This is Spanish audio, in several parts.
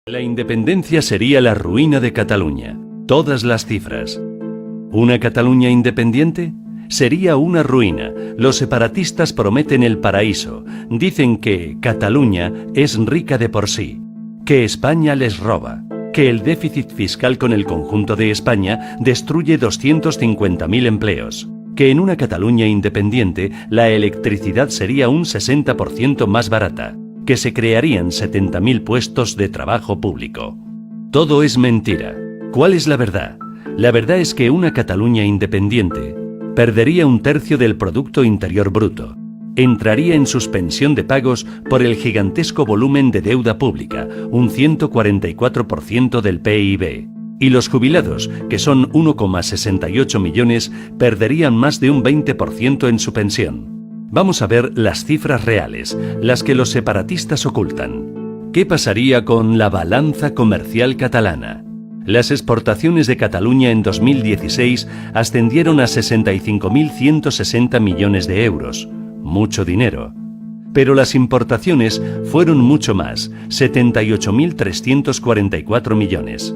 La independencia sería la ruina de Cataluña. Todas las cifras. ¿Una Cataluña independiente? Sería una ruina. Los separatistas prometen el paraíso. Dicen que Cataluña es rica de por sí, que España les roba, que el déficit fiscal con el conjunto de España destruye 250.000 empleos, que en una Cataluña independiente la electricidad sería un 60% más barata, que se crearían 70.000 puestos de trabajo público. Todo es mentira. ¿Cuál es la verdad? La verdad es que una Cataluña independiente perdería 1/3 del Producto Interior Bruto, entraría en suspensión de pagos por el gigantesco volumen de deuda pública, un 144% del PIB, y los jubilados, que son 1,68 millones, perderían más de un 20% en su pensión. Vamos a ver las cifras reales, las que los separatistas ocultan. ¿Qué pasaría con la balanza comercial catalana? Las exportaciones de Cataluña en 2016 ascendieron a 65.160 millones de euros. Mucho dinero. Pero las importaciones fueron mucho más, 78.344 millones.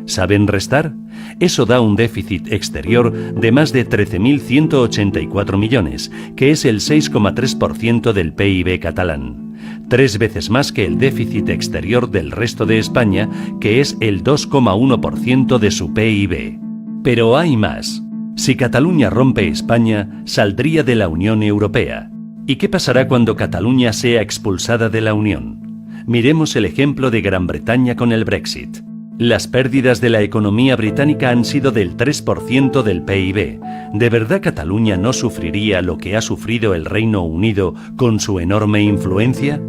¿Saben restar? Eso da un déficit exterior de más de 13.184 millones, que es el 6,3% del PIB catalán. 3 veces más que el déficit exterior del resto de España, que es el 2,1% de su PIB. Pero hay más. Si Cataluña rompe España, saldría de la Unión Europea. ¿Y qué pasará cuando Cataluña sea expulsada de la Unión? Miremos el ejemplo de Gran Bretaña con el Brexit. Las pérdidas de la economía británica han sido del 3% del PIB. ¿De verdad Cataluña no sufriría lo que ha sufrido el Reino Unido con su enorme influencia?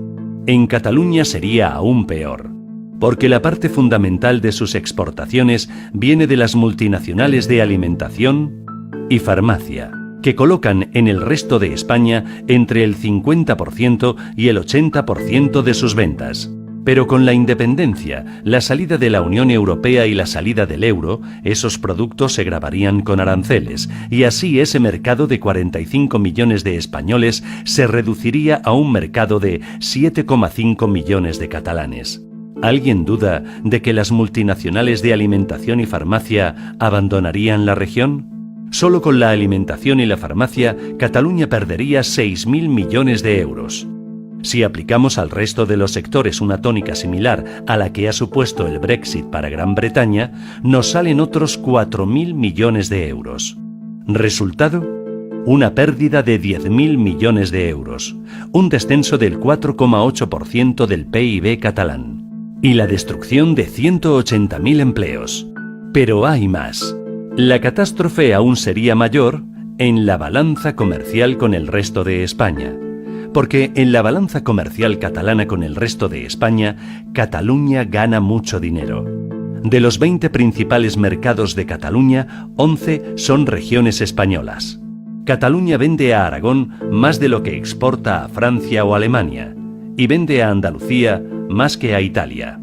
En Cataluña sería aún peor, porque la parte fundamental de sus exportaciones viene de las multinacionales de alimentación y farmacia, que colocan en el resto de España entre el 50% y el 80% de sus ventas. Pero con la independencia, la salida de la Unión Europea y la salida del euro, esos productos se gravarían con aranceles, y así ese mercado de 45 millones de españoles se reduciría a un mercado de 7,5 millones de catalanes. ¿Alguien duda de que las multinacionales de alimentación y farmacia abandonarían la región? Solo con la alimentación y la farmacia, Cataluña perdería 6.000 millones de euros. Si aplicamos al resto de los sectores una tónica similar a la que ha supuesto el Brexit para Gran Bretaña, nos salen otros 4.000 millones de euros. ¿Resultado? Una pérdida de 10.000 millones de euros, un descenso del 4,8% del PIB catalán y la destrucción de 180.000 empleos. Pero hay más. La catástrofe aún sería mayor en la balanza comercial con el resto de España. Porque en la balanza comercial catalana con el resto de España, Cataluña gana mucho dinero. De los 20 principales mercados de Cataluña, 11 son regiones españolas. Cataluña vende a Aragón más de lo que exporta a Francia o Alemania, y vende a Andalucía más que a Italia.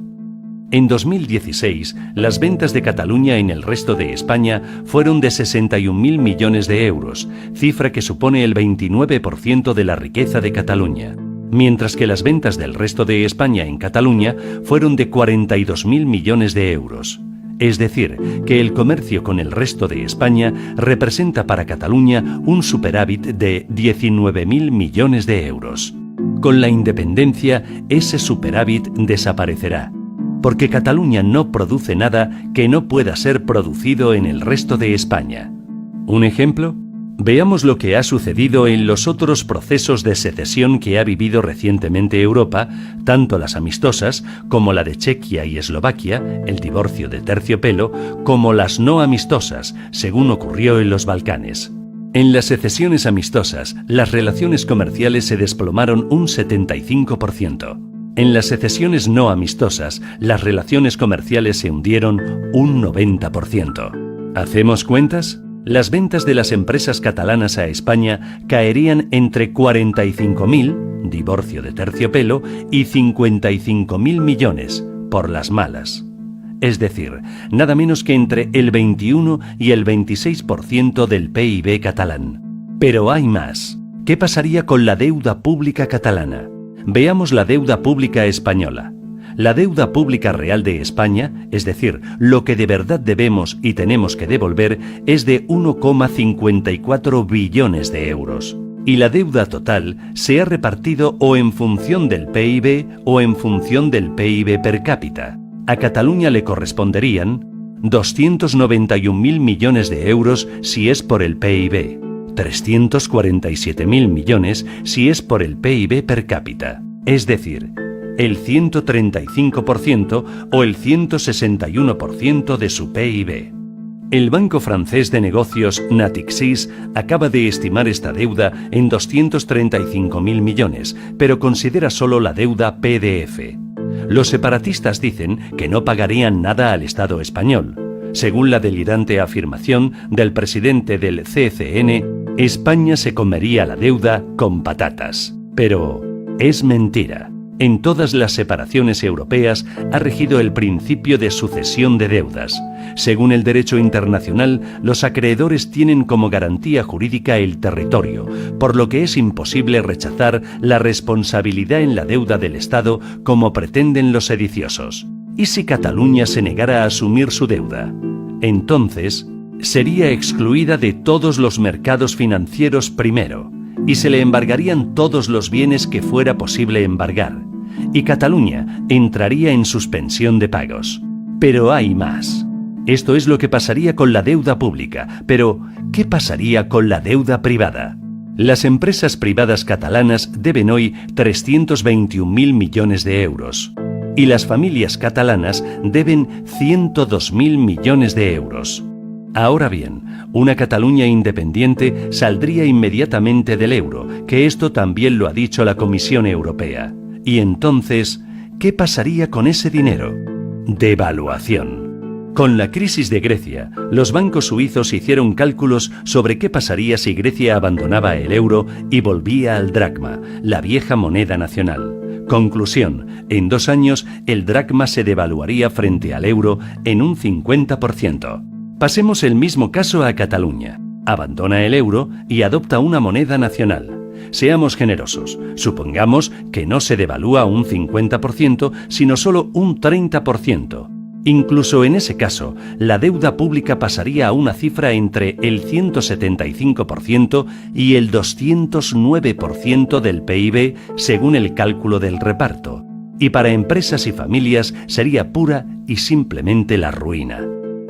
En 2016, las ventas de Cataluña en el resto de España fueron de 61.000 millones de euros, cifra que supone el 29% de la riqueza de Cataluña, mientras que las ventas del resto de España en Cataluña fueron de 42.000 millones de euros. Es decir, que el comercio con el resto de España representa para Cataluña un superávit de 19.000 millones de euros. Con la independencia, ese superávit desaparecerá, porque Cataluña no produce nada que no pueda ser producido en el resto de España. ¿Un ejemplo? Veamos lo que ha sucedido en los otros procesos de secesión que ha vivido recientemente Europa, tanto las amistosas, como la de Chequia y Eslovaquia, el divorcio de terciopelo, como las no amistosas, según ocurrió en los Balcanes. En las secesiones amistosas, las relaciones comerciales se desplomaron un 75%. En las secesiones no amistosas, las relaciones comerciales se hundieron un 90%. ¿Hacemos cuentas? Las ventas de las empresas catalanas a España caerían entre 45.000, divorcio de terciopelo, y 55.000 millones, por las malas. Es decir, nada menos que entre el 21 y el 26% del PIB catalán. Pero hay más. ¿Qué pasaría con la deuda pública catalana? Veamos la deuda pública española. La deuda pública real de España, es decir, lo que de verdad debemos y tenemos que devolver, es de 1,54 billones de euros. Y la deuda total se ha repartido o en función del PIB o en función del PIB per cápita. A Cataluña le corresponderían 291.000 millones de euros si es por el PIB, 347.000 millones si es por el PIB per cápita, es decir, el 135% o el 161% de su PIB. El banco francés de negocios Natixis acaba de estimar esta deuda en 235.000 millones, pero considera solo la deuda PDF. Los separatistas dicen que no pagarían nada al Estado español. Según la delirante afirmación del presidente del CCN, España se comería la deuda con patatas. Pero es mentira. En todas las separaciones europeas ha regido el principio de sucesión de deudas. Según el derecho internacional, los acreedores tienen como garantía jurídica el territorio, por lo que es imposible rechazar la responsabilidad en la deuda del Estado como pretenden los sediciosos. ¿Y si Cataluña se negara a asumir su deuda? Entonces, sería excluida de todos los mercados financieros primero, y se le embargarían todos los bienes que fuera posible embargar, y Cataluña entraría en suspensión de pagos. Pero hay más. Esto es lo que pasaría con la deuda pública, pero ¿qué pasaría con la deuda privada? Las empresas privadas catalanas deben hoy 321.000 millones de euros, y las familias catalanas deben 102.000 millones de euros. Ahora bien, una Cataluña independiente saldría inmediatamente del euro, que esto también lo ha dicho la Comisión Europea. Y entonces, ¿qué pasaría con ese dinero? Devaluación. Con la crisis de Grecia, los bancos suizos hicieron cálculos sobre qué pasaría si Grecia abandonaba el euro y volvía al dracma, la vieja moneda nacional. Conclusión, en 2 años el dracma se devaluaría frente al euro en un 50%. Pasemos el mismo caso a Cataluña. Abandona el euro y adopta una moneda nacional. Seamos generosos. Supongamos que no se devalúa un 50%, sino solo un 30%. Incluso en ese caso, la deuda pública pasaría a una cifra entre el 175% y el 209% del PIB, según el cálculo del reparto. Y para empresas y familias sería pura y simplemente la ruina.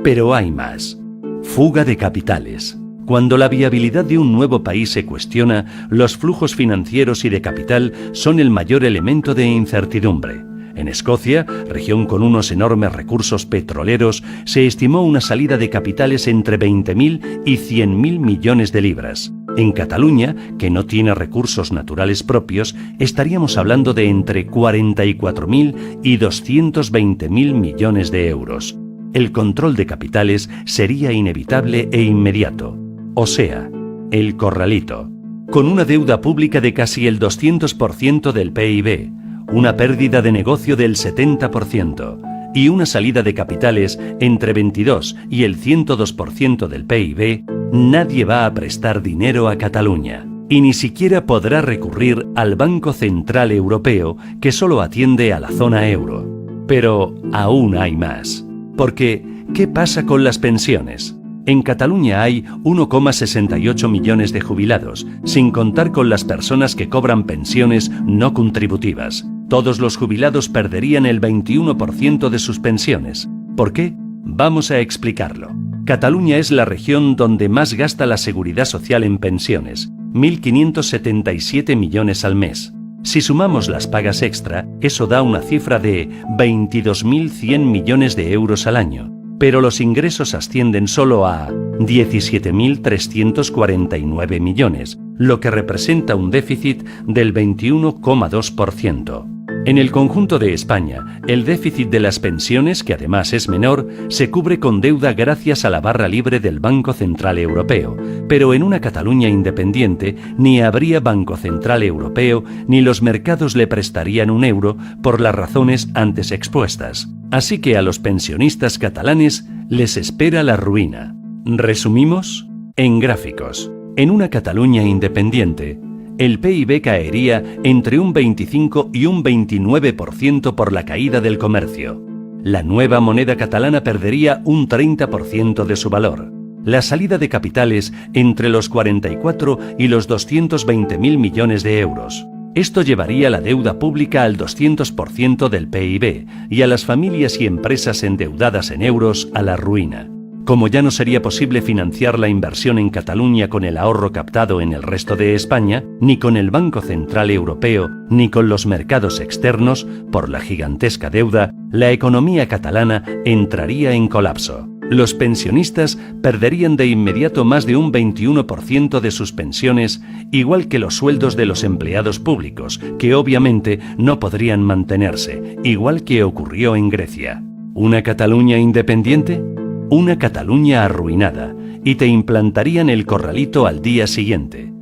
Pero hay más. Fuga de capitales. Cuando la viabilidad de un nuevo país se cuestiona, los flujos financieros y de capital son el mayor elemento de incertidumbre. En Escocia, región con unos enormes recursos petroleros, se estimó una salida de capitales entre 20.000 y 100.000 millones de libras. En Cataluña, que no tiene recursos naturales propios, estaríamos hablando de entre 44.000 y 220.000 millones de euros. El control de capitales sería inevitable e inmediato. O sea, el corralito. Con una deuda pública de casi el 200% del PIB, una pérdida de negocio del 70% y una salida de capitales entre 22 y el 102% del PIB, nadie va a prestar dinero a Cataluña. Y ni siquiera podrá recurrir al Banco Central Europeo, que solo atiende a la zona euro. Pero aún hay más. Porque, ¿qué pasa con las pensiones? En Cataluña hay 1,68 millones de jubilados, sin contar con las personas que cobran pensiones no contributivas. Todos los jubilados perderían el 21% de sus pensiones. ¿Por qué? Vamos a explicarlo. Cataluña es la región donde más gasta la Seguridad Social en pensiones, 1.577 millones al mes. Si sumamos las pagas extra, eso da una cifra de 22.100 millones de euros al año. Pero los ingresos ascienden solo a 17.349 millones, lo que representa un déficit del 21,2%. En el conjunto de España, el déficit de las pensiones, que además es menor, se cubre con deuda gracias a la barra libre del Banco Central Europeo, pero en una Cataluña independiente ni habría Banco Central Europeo ni los mercados le prestarían un euro por las razones antes expuestas. Así que a los pensionistas catalanes les espera la ruina. ¿Resumimos? En gráficos. En una Cataluña independiente, el PIB caería entre un 25 y un 29% por la caída del comercio. La nueva moneda catalana perdería un 30% de su valor. La salida de capitales entre los 44 y los 220.000 millones de euros. Esto llevaría la deuda pública al 200% del PIB y a las familias y empresas endeudadas en euros a la ruina. Como ya no sería posible financiar la inversión en Cataluña con el ahorro captado en el resto de España, ni con el Banco Central Europeo, ni con los mercados externos, por la gigantesca deuda, la economía catalana entraría en colapso. Los pensionistas perderían de inmediato más de un 21% de sus pensiones, igual que los sueldos de los empleados públicos, que obviamente no podrían mantenerse, igual que ocurrió en Grecia. ¿Una Cataluña independiente? Una Cataluña arruinada, y te implantarían el corralito al día siguiente.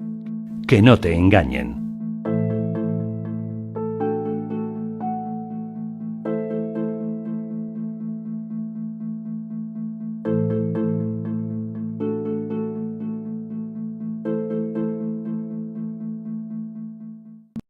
Que no te engañen.